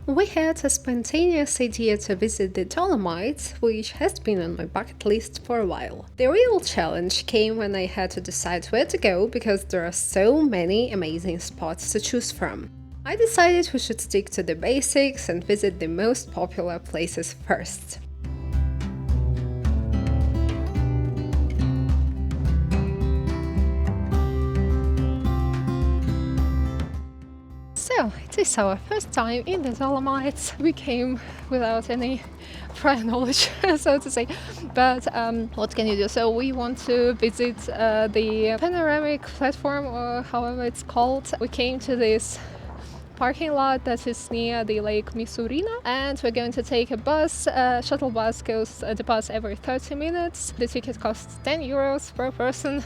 We had a spontaneous idea to visit the Dolomites, which has been on my bucket list for a while. The real challenge came when I had to decide where to go because there are so many amazing spots to choose from. I decided we should stick to the basics and visit the most popular places first. So, it is our first time in the Dolomites. We came without any prior knowledge, so to say. But what can you do? So we want to visit the panoramic platform, or however it's called. We came to this parking lot that is near the Lake Misurina, and we're going to take a bus. Shuttle bus goes the bus every 30 minutes. The ticket costs 10 euros per person.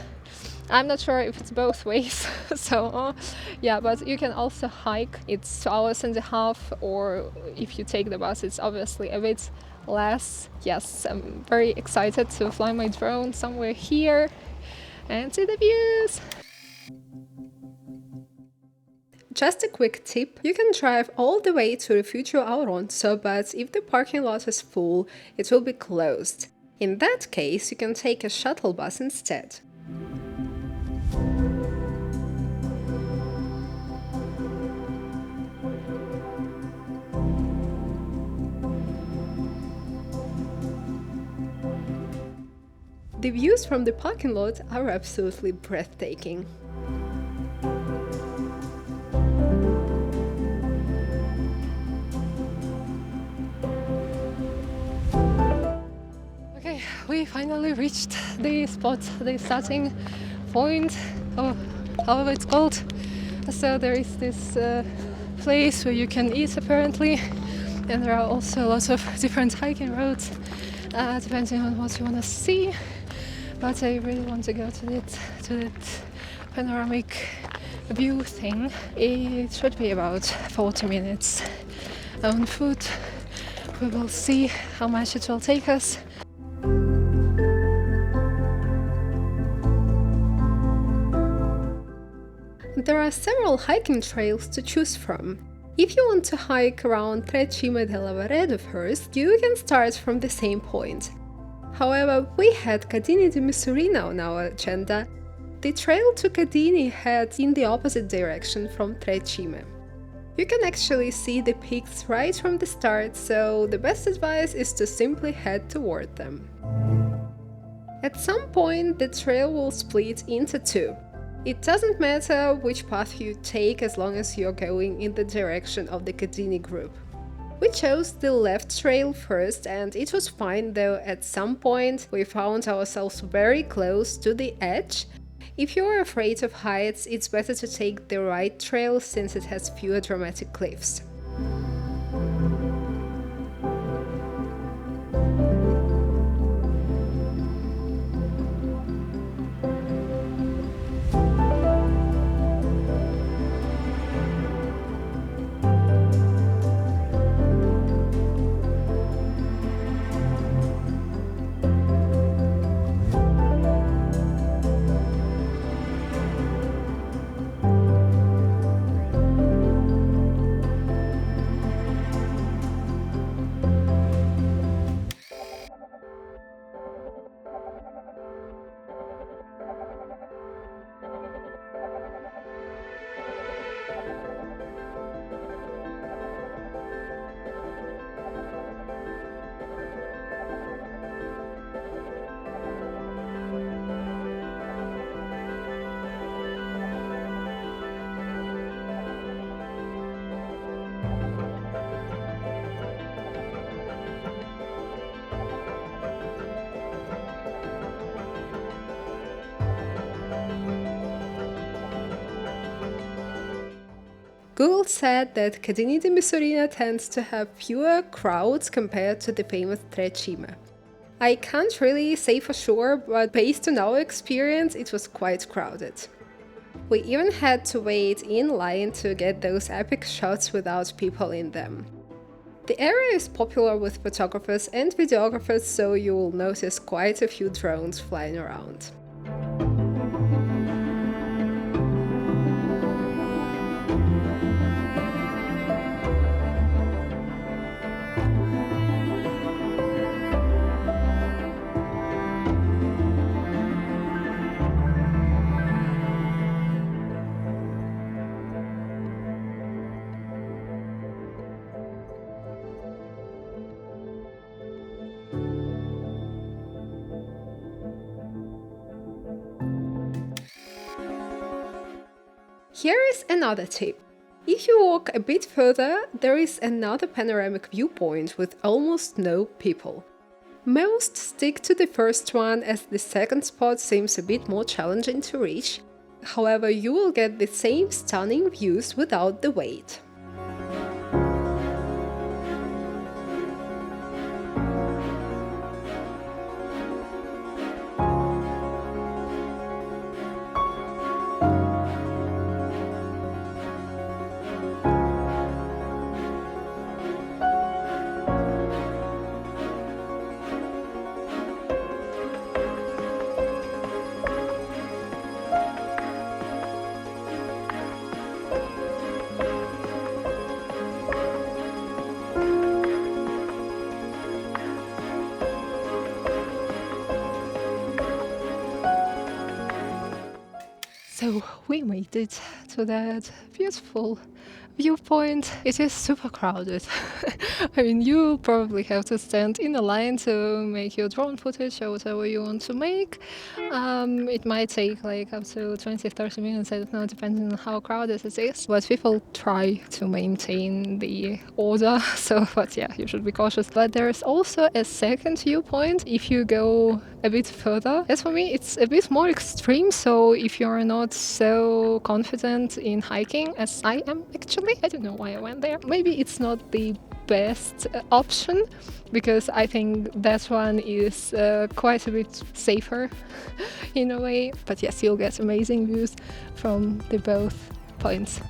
I'm not sure if it's both ways, so yeah, but you can also hike. It's 2.5 hours, or if you take the bus, it's obviously a bit less. Yes, I'm very excited to fly my drone somewhere here and see the views. Just a quick tip, you can drive all the way to Rifugio Auronzo, but if the parking lot is full, it will be closed. In that case, you can take a shuttle bus instead. The views from the parking lot are absolutely breathtaking. Okay, we finally reached the spot, the starting point, or however it's called. So there is this place where you can eat apparently, and there are also lots of different hiking routes depending on what you want to see. But I really want to go to that panoramic view thing. It should be about 40 minutes on foot. We will see how much it will take us. There are several hiking trails to choose from. If you want to hike around Tre Cime di Lavaredo first, you can start from the same point. However, we had Cadini di Misurina on our agenda. The trail to Cadini heads in the opposite direction from Tre Cime. You can actually see the peaks right from the start, so the best advice is to simply head toward them. At some point, the trail will split into two. It doesn't matter which path you take as long as you're going in the direction of the Cadini group. We chose the left trail first, and it was fine, though at some point we found ourselves very close to the edge. If you're afraid of heights, it's better to take the right trail since it has fewer dramatic cliffs. Google said that Cadini di Misurina tends to have fewer crowds compared to the famous Tre Cime. I can't really say for sure, but based on our experience, it was quite crowded. We even had to wait in line to get those epic shots without people in them. The area is popular with photographers and videographers, so you will notice quite a few drones flying around. Here is another tip. If you walk a bit further, there is another panoramic viewpoint with almost no people. Most stick to the first one as the second spot seems a bit more challenging to reach. However, you will get the same stunning views without the wait. So we made it to that beautiful viewpoint. It is super crowded. I mean, you probably have to stand in a line to make your drone footage or whatever you want to make. It might take like up to 20-30 minutes, I don't know, depending on how crowded it is. But people try to maintain the order, but yeah, you should be cautious. But there's also a second viewpoint if you go a bit further. As for me, it's a bit more extreme, so if you're not so confident in hiking, as I am actually, I don't know why I went there. Maybe it's not the best option, because I think that one is quite a bit safer in a way. But yes, you'll get amazing views from the both points.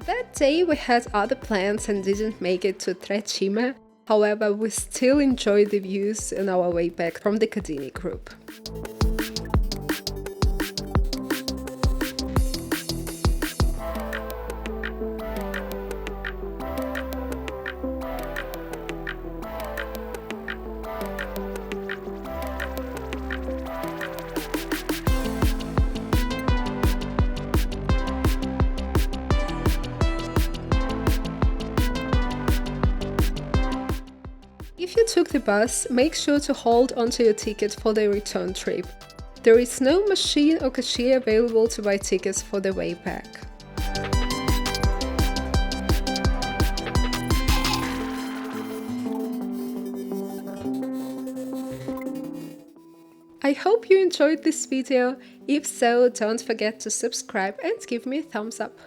That day we had other plans and didn't make it to Tre Cime. However, we still enjoyed the views on our way back from the Cadini group. If you took the bus, make sure to hold onto your ticket for the return trip. There is no machine or cashier available to buy tickets for the way back. I hope you enjoyed this video. If so, don't forget to subscribe and give me a thumbs up.